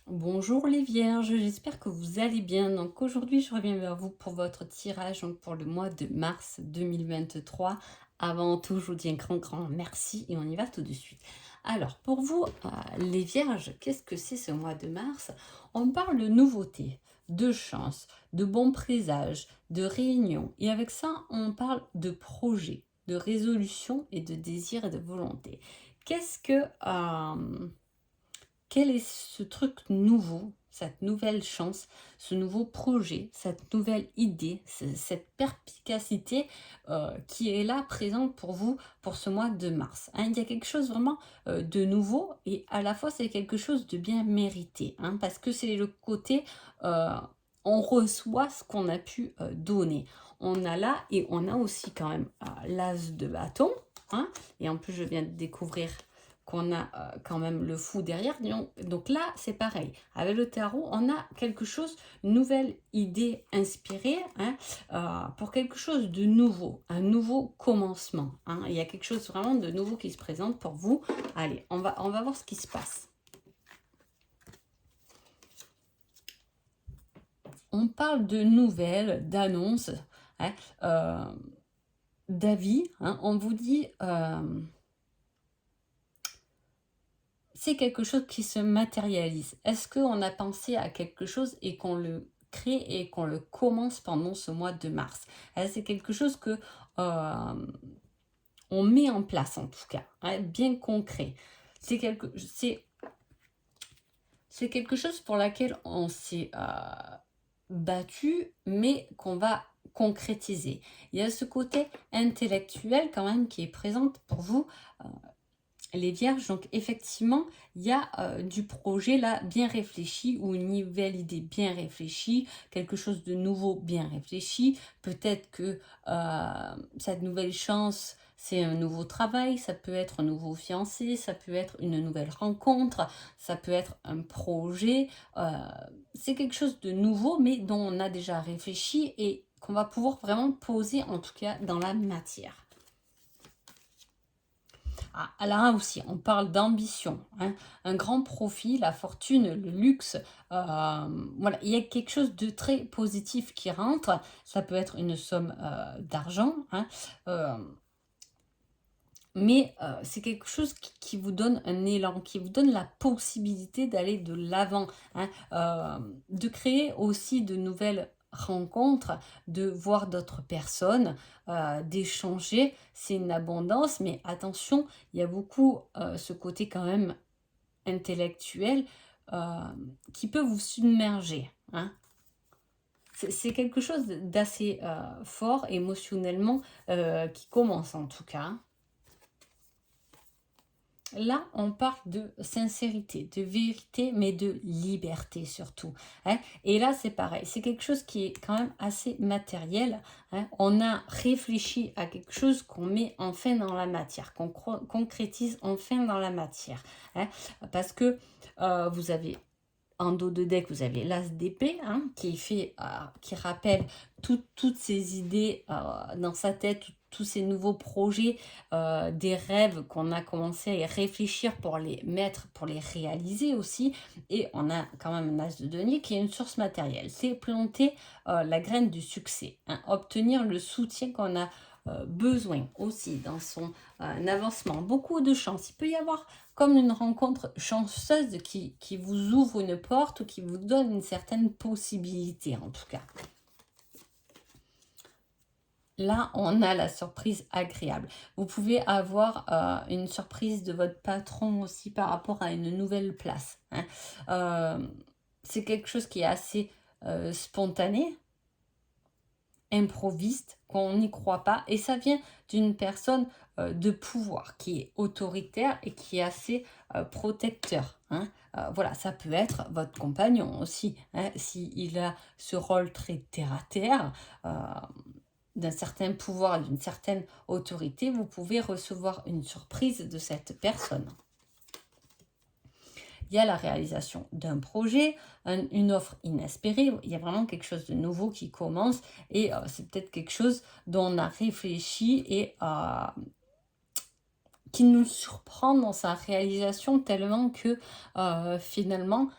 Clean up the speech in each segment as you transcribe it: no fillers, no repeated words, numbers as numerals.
Bonjour les vierges, j'espère que vous allez bien. Donc aujourd'hui, je reviens vers vous pour votre tirage donc pour le mois de mars 2023. Avant tout, je vous dis un grand merci et on y va tout de suite. Alors pour vous, les vierges, qu'est-ce que c'est ce mois de mars? On parle de nouveautés, de chance, de bons présages, de réunions. Et avec ça, on parle de projets, de résolution et de désir et de volonté. Qu'est-ce que... quel est ce truc nouveau, cette nouvelle chance, ce nouveau projet, cette nouvelle idée, cette perspicacité qui est là présente pour vous pour ce mois de mars, hein? Il y a quelque chose vraiment de nouveau et à la fois c'est quelque chose de bien mérité, hein, parce que c'est le côté euh, on reçoit ce qu'on a pu donner. On a là et on a aussi quand même l'as de bâton, hein, et en plus je viens de découvrir qu'on a quand même le fou derrière. Donc là, c'est pareil. Avec le tarot, on a quelque chose, une nouvelle idée inspirée, hein, pour quelque chose de nouveau, un nouveau commencement, hein. Il y a quelque chose vraiment de nouveau qui se présente pour vous. Allez, on va voir ce qui se passe. On parle de nouvelles, d'annonces, hein, d'avis, hein. On vous dit... c'est quelque chose qui se matérialise. Est-ce qu'on a pensé à quelque chose et qu'on le crée et qu'on le commence pendant ce mois de mars? C'est quelque chose que on met en place en tout cas, hein, bien concret. C'est quelque chose pour laquelle on s'est battu, mais qu'on va concrétiser. Il y a ce côté intellectuel quand même qui est présent pour vous. Les vierges, donc effectivement, il y a du projet là bien réfléchi ou une nouvelle idée bien réfléchie, quelque chose de nouveau bien réfléchi. Peut-être que cette nouvelle chance, c'est un nouveau travail, ça peut être un nouveau fiancé, ça peut être une nouvelle rencontre, ça peut être un projet. C'est quelque chose de nouveau, mais dont on a déjà réfléchi et qu'on va pouvoir vraiment poser, en tout cas, dans la matière. Ah, là aussi, on parle d'ambition, hein. Un grand profit, la fortune, le luxe, voilà, il y a quelque chose de très positif qui rentre. Ça peut être une somme d'argent, hein, euh, mais c'est quelque chose qui vous donne un élan, qui vous donne la possibilité d'aller de l'avant, hein, de créer aussi de nouvelles rencontres, de voir d'autres personnes, d'échanger. C'est une abondance, mais attention, il y a beaucoup ce côté quand même intellectuel euh, qui peut vous submerger, hein. C'est quelque chose d'assez fort émotionnellement qui commence en tout cas, hein. Là, on parle de sincérité, de vérité, mais de liberté surtout, hein. Et là, c'est pareil, c'est quelque chose qui est quand même assez matériel, hein. On a réfléchi à quelque chose qu'on met enfin dans la matière, qu'on concrétise enfin dans la matière, hein. Parce que vous avez en dos de deck, vous avez l'as d'épée, hein, qui rappelle toutes ces idées dans sa tête, tous ces nouveaux projets, des rêves qu'on a commencé à y réfléchir pour les mettre, pour les réaliser aussi. Et on a quand même un as de denier qui est une source matérielle. C'est planter la graine du succès, hein, obtenir le soutien qu'on a besoin aussi dans son avancement. Beaucoup de chance. Il peut y avoir comme une rencontre chanceuse qui vous ouvre une porte ou qui vous donne une certaine possibilité en tout cas. Là, on a la surprise agréable. Vous pouvez avoir une surprise de votre patron aussi par rapport à une nouvelle place, hein. C'est quelque chose qui est assez spontané, improviste, qu'on n'y croit pas, et ça vient d'une personne de pouvoir qui est autoritaire et qui est assez protecteur, hein. Voilà, ça peut être votre compagnon aussi, hein, s'il a ce rôle très terre à terre, d'un certain pouvoir, d'une certaine autorité, vous pouvez recevoir une surprise de cette personne. Il y a la réalisation d'un projet, une offre inespérée, il y a vraiment quelque chose de nouveau qui commence et c'est peut-être quelque chose dont on a réfléchi et qui nous surprend dans sa réalisation tellement que finalement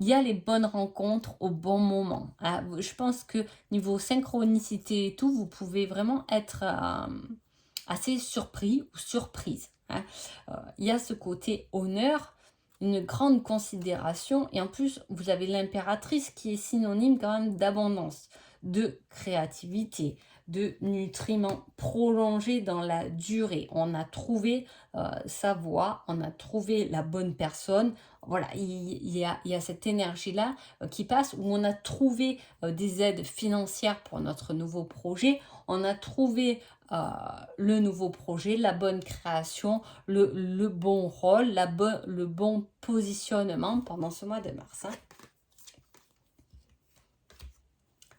il y a les bonnes rencontres au bon moment, hein. Je pense que niveau synchronicité et tout, vous pouvez vraiment être assez surpris ou surprise, hein. Il y a ce côté honneur, une grande considération et en plus, vous avez l'impératrice qui est synonyme quand même d'abondance, de créativité, de nutriments prolongés dans la durée. On a trouvé sa voie, on a trouvé la bonne personne. Voilà, il y a cette énergie-là qui passe où on a trouvé des aides financières pour notre nouveau projet, on a trouvé euh, le nouveau projet, la bonne création, le bon rôle, le bon positionnement pendant ce mois de mars, hein.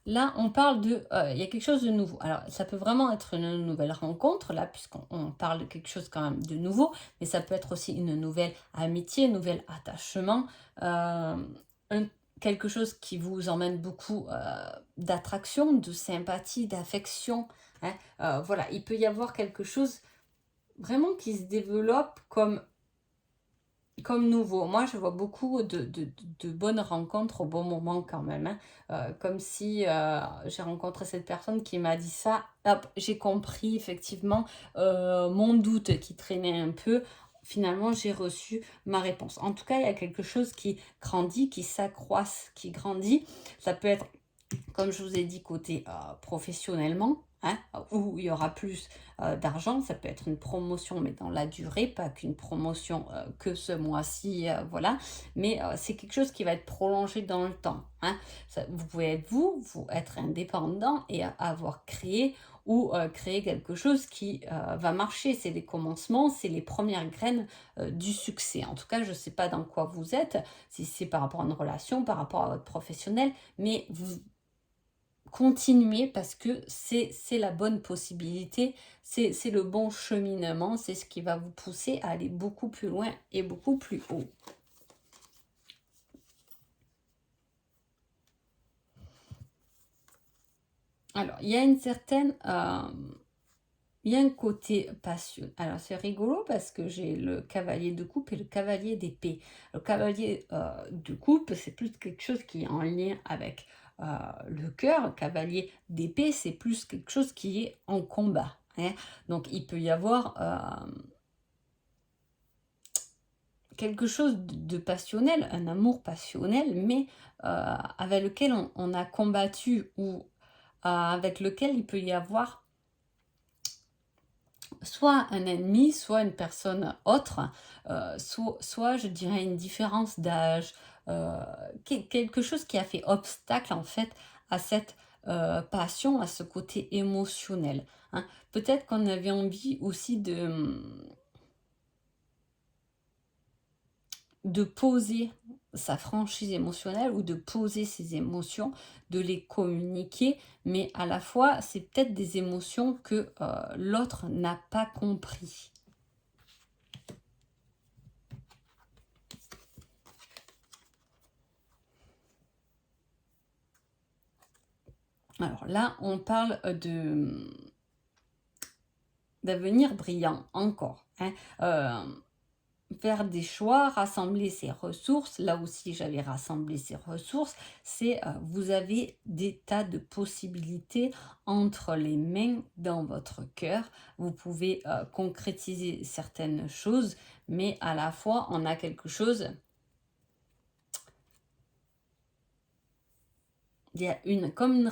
Là, on parle de, il y a quelque chose de nouveau. Alors, ça peut vraiment être une nouvelle rencontre, là, puisqu'on parle de quelque chose quand même de nouveau, mais ça peut être aussi une nouvelle amitié, un nouvel attachement, un- quelque chose qui vous emmène beaucoup d'attraction, de sympathie, d'affection, hein. Voilà, il peut y avoir quelque chose vraiment qui se développe comme nouveau. Moi, je vois beaucoup de bonnes rencontres au bon moment quand même, hein. Comme si j'ai rencontré cette personne qui m'a dit ça, hop, j'ai compris effectivement mon doute qui traînait un peu. Finalement, j'ai reçu ma réponse. En tout cas, il y a quelque chose qui grandit, qui s'accroisse, qui grandit. Ça peut être comme je vous ai dit, côté professionnellement, hein, où il y aura plus d'argent. Ça peut être une promotion, mais dans la durée, pas qu'une promotion que ce mois-ci, voilà. Mais c'est quelque chose qui va être prolongé dans le temps, hein. Vous pouvez être vous être indépendant et avoir créé ou créer quelque chose qui va marcher. C'est les commencements, c'est les premières graines du succès. En tout cas, je ne sais pas dans quoi vous êtes, si c'est par rapport à une relation, par rapport à votre professionnel, mais vous continuer parce que c'est la bonne possibilité, c'est le bon cheminement, c'est ce qui va vous pousser à aller beaucoup plus loin et beaucoup plus haut. Alors, il y a une certaine... il y a un côté passion. Alors, c'est rigolo parce que j'ai le cavalier de coupe et le cavalier d'épée. Le cavalier de coupe, c'est plus quelque chose qui est en lien avec le cœur. Le cavalier d'épée, c'est plus quelque chose qui est en combat, hein. Donc, il peut y avoir quelque chose de passionnel, un amour passionnel, mais avec lequel on a combattu ou avec lequel il peut y avoir soit un ennemi, soit une personne autre, soit je dirais une différence d'âge, euh, quelque chose qui a fait obstacle en fait à cette passion, à ce côté émotionnel, hein. Peut-être qu'on avait envie aussi de poser sa franchise émotionnelle ou de poser ses émotions, de les communiquer, mais à la fois, c'est peut-être des émotions que l'autre n'a pas compris. Alors là, on parle d'avenir brillant encore, hein. Faire des choix, rassembler ses ressources. Là aussi, j'avais rassemblé ses ressources. C'est vous avez des tas de possibilités entre les mains dans votre cœur. Vous pouvez concrétiser certaines choses, mais à la fois, on a quelque chose. Il y a comme une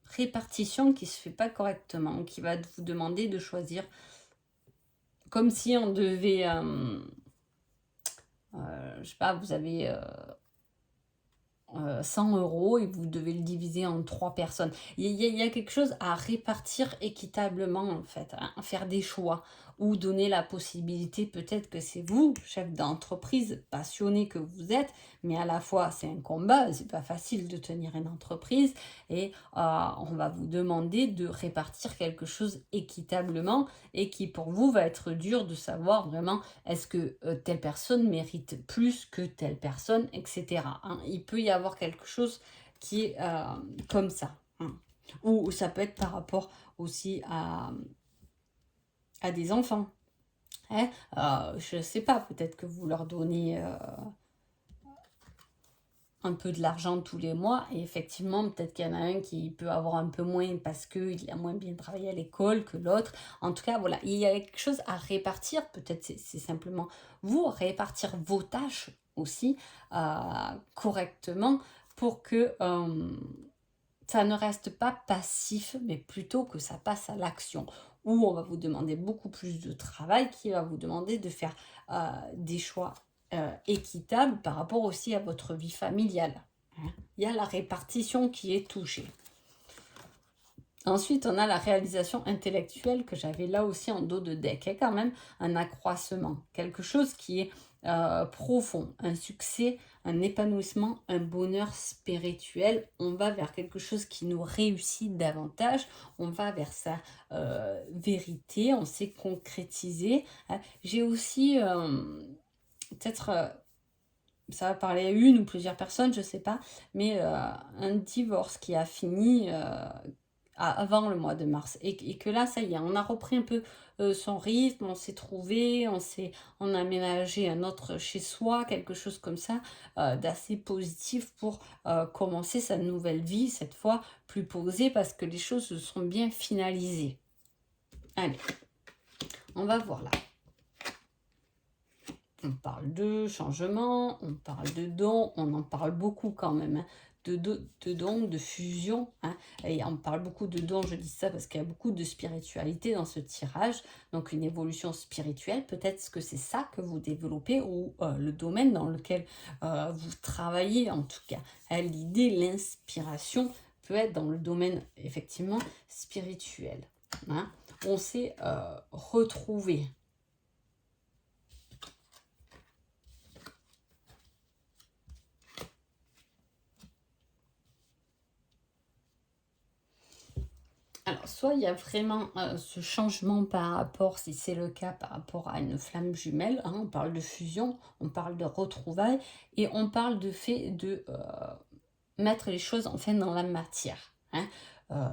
répartition qui ne se fait pas correctement, qui va vous demander de choisir comme si on devait, je sais pas, vous avez 100 euros et vous devez le diviser en 3 personnes. Il y a quelque chose à répartir équitablement en fait, hein, faire des choix ou donner la possibilité, peut-être que c'est vous, chef d'entreprise, passionné que vous êtes, mais à la fois c'est un combat, c'est pas facile de tenir une entreprise et on va vous demander de répartir quelque chose équitablement et qui pour vous va être dur de savoir vraiment est-ce que telle personne mérite plus que telle personne, etc., hein. Il peut y avoir quelque chose qui est comme ça, hein. Ou ça peut être par rapport aussi à des enfants, hein. Je ne sais pas, peut-être que vous leur donnez un peu de l'argent tous les mois et effectivement peut-être qu'il y en a un qui peut avoir un peu moins parce qu'il a moins bien travaillé à l'école que l'autre. En tout cas voilà, il y a quelque chose à répartir, peut-être c'est simplement vous répartir vos tâches aussi correctement pour que ça ne reste pas passif mais plutôt que ça passe à l'action où on va vous demander beaucoup plus de travail qui va vous demander de faire des choix équitable par rapport aussi à votre vie familiale. Hein. Il y a la répartition qui est touchée. Ensuite, on a la réalisation intellectuelle que j'avais là aussi en dos de deck. Il y a quand même un accroissement, quelque chose qui est profond, un succès, un épanouissement, un bonheur spirituel. On va vers quelque chose qui nous réussit davantage. On va vers sa vérité, on s'est concrétisé. Hein. J'ai aussi peut-être ça va parler à une ou plusieurs personnes, je sais pas, mais un divorce qui a fini avant le mois de mars et que là, ça y est, on a repris un peu son rythme, on s'est trouvé, on a aménagé un autre chez soi, quelque chose comme ça, d'assez positif pour commencer sa nouvelle vie, cette fois plus posée parce que les choses se sont bien finalisées. Allez, on va voir là. On parle de changement, on parle de dons, on en parle beaucoup quand même, hein, de dons, de fusion. Hein, et on parle beaucoup de dons, je dis ça parce qu'il y a beaucoup de spiritualité dans ce tirage. Donc une évolution spirituelle, peut-être que c'est ça que vous développez ou le domaine dans lequel vous travaillez en tout cas. Hein, l'idée, l'inspiration peut être dans le domaine effectivement spirituel. Hein. On s'est retrouvé. Alors, soit il y a vraiment ce changement par rapport, si c'est le cas, par rapport à une flamme jumelle, hein, on parle de fusion, on parle de retrouvailles, et on parle de fait de mettre les choses enfin dans la matière. Hein. Euh,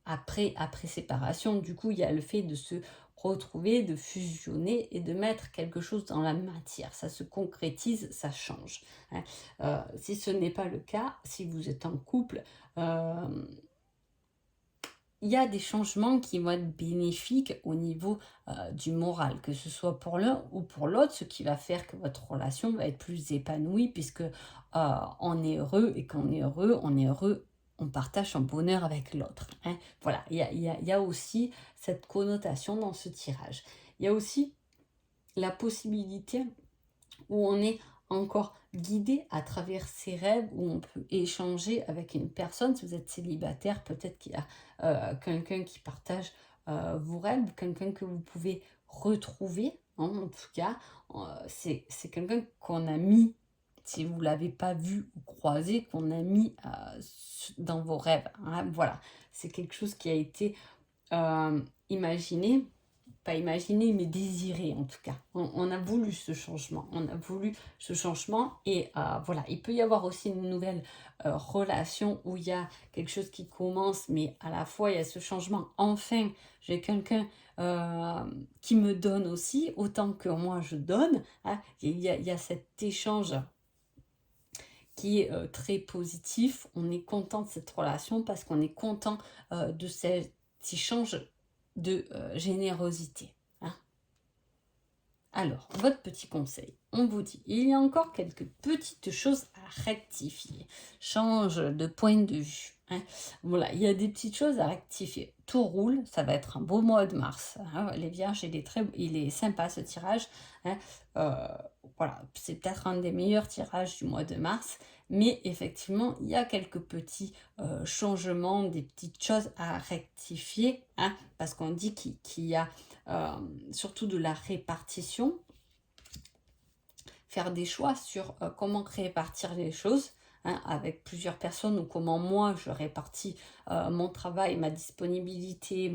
après séparation, du coup, il y a le fait de se retrouver, de fusionner et de mettre quelque chose dans la matière. Ça se concrétise, ça change. Hein. Si ce n'est pas le cas, si vous êtes en couple, il y a des changements qui vont être bénéfiques au niveau du moral, que ce soit pour l'un ou pour l'autre, ce qui va faire que votre relation va être plus épanouie puisque on est heureux et quand on est heureux, on partage son bonheur avec l'autre. Hein. Voilà, il y a aussi cette connotation dans ce tirage. Il y a aussi la possibilité où on est encore guidé à travers ses rêves, où on peut échanger avec une personne. Si vous êtes célibataire, peut-être qu'il y a quelqu'un qui partage vos rêves, quelqu'un que vous pouvez retrouver. Hein, en tout cas, c'est quelqu'un qu'on a mis, si vous ne l'avez pas vu ou croisé, qu'on a mis dans vos rêves. Hein, voilà, c'est quelque chose qui a été imaginé, pas imaginé, mais désiré en tout cas. On a voulu ce changement. On a voulu ce changement et voilà. Il peut y avoir aussi une nouvelle relation où il y a quelque chose qui commence, mais à la fois il y a ce changement. Enfin, j'ai quelqu'un qui me donne aussi, autant que moi je donne. Hein. Il y a cet échange qui est très positif. On est content de cette relation parce qu'on est content de cet échange de générosité. Hein. Alors, votre petit conseil, on vous dit, il y a encore quelques petites choses à rectifier. Change de point de vue. Hein. Voilà, il y a des petites choses à rectifier. Tout roule, ça va être un beau mois de mars. Hein. Les vierges, il est sympa ce tirage. Hein. Voilà, c'est peut-être un des meilleurs tirages du mois de mars. Mais effectivement, il y a quelques petits changements, des petites choses à rectifier. Hein, parce qu'on dit qu'il y a surtout de la répartition. Faire des choix sur comment répartir les choses. Hein, avec plusieurs personnes ou comment moi je répartis mon travail, ma disponibilité,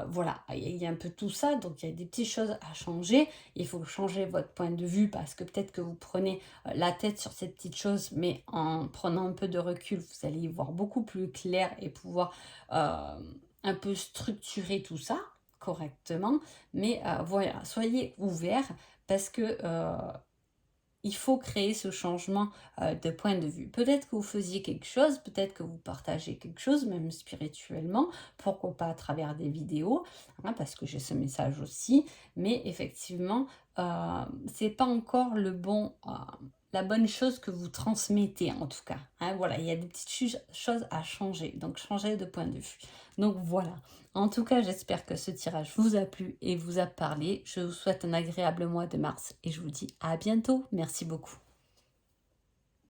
voilà, il y a un peu tout ça, donc il y a des petites choses à changer. Il faut changer votre point de vue parce que peut-être que vous prenez la tête sur ces petites choses, mais en prenant un peu de recul, vous allez y voir beaucoup plus clair et pouvoir un peu structurer tout ça correctement. Mais voilà, soyez ouverts parce que il faut créer ce changement de point de vue. Peut-être que vous faisiez quelque chose, peut-être que vous partagez quelque chose, même spirituellement, pourquoi pas à travers des vidéos, hein, parce que j'ai ce message aussi, mais effectivement, c'est pas encore la bonne chose que vous transmettez en tout cas, hein. Voilà, il y a des petites choses à changer, donc changer de point de vue. Donc voilà, en tout cas, j'espère que ce tirage vous a plu et vous a parlé. Je vous souhaite un agréable mois de mars et je vous dis à bientôt. Merci beaucoup.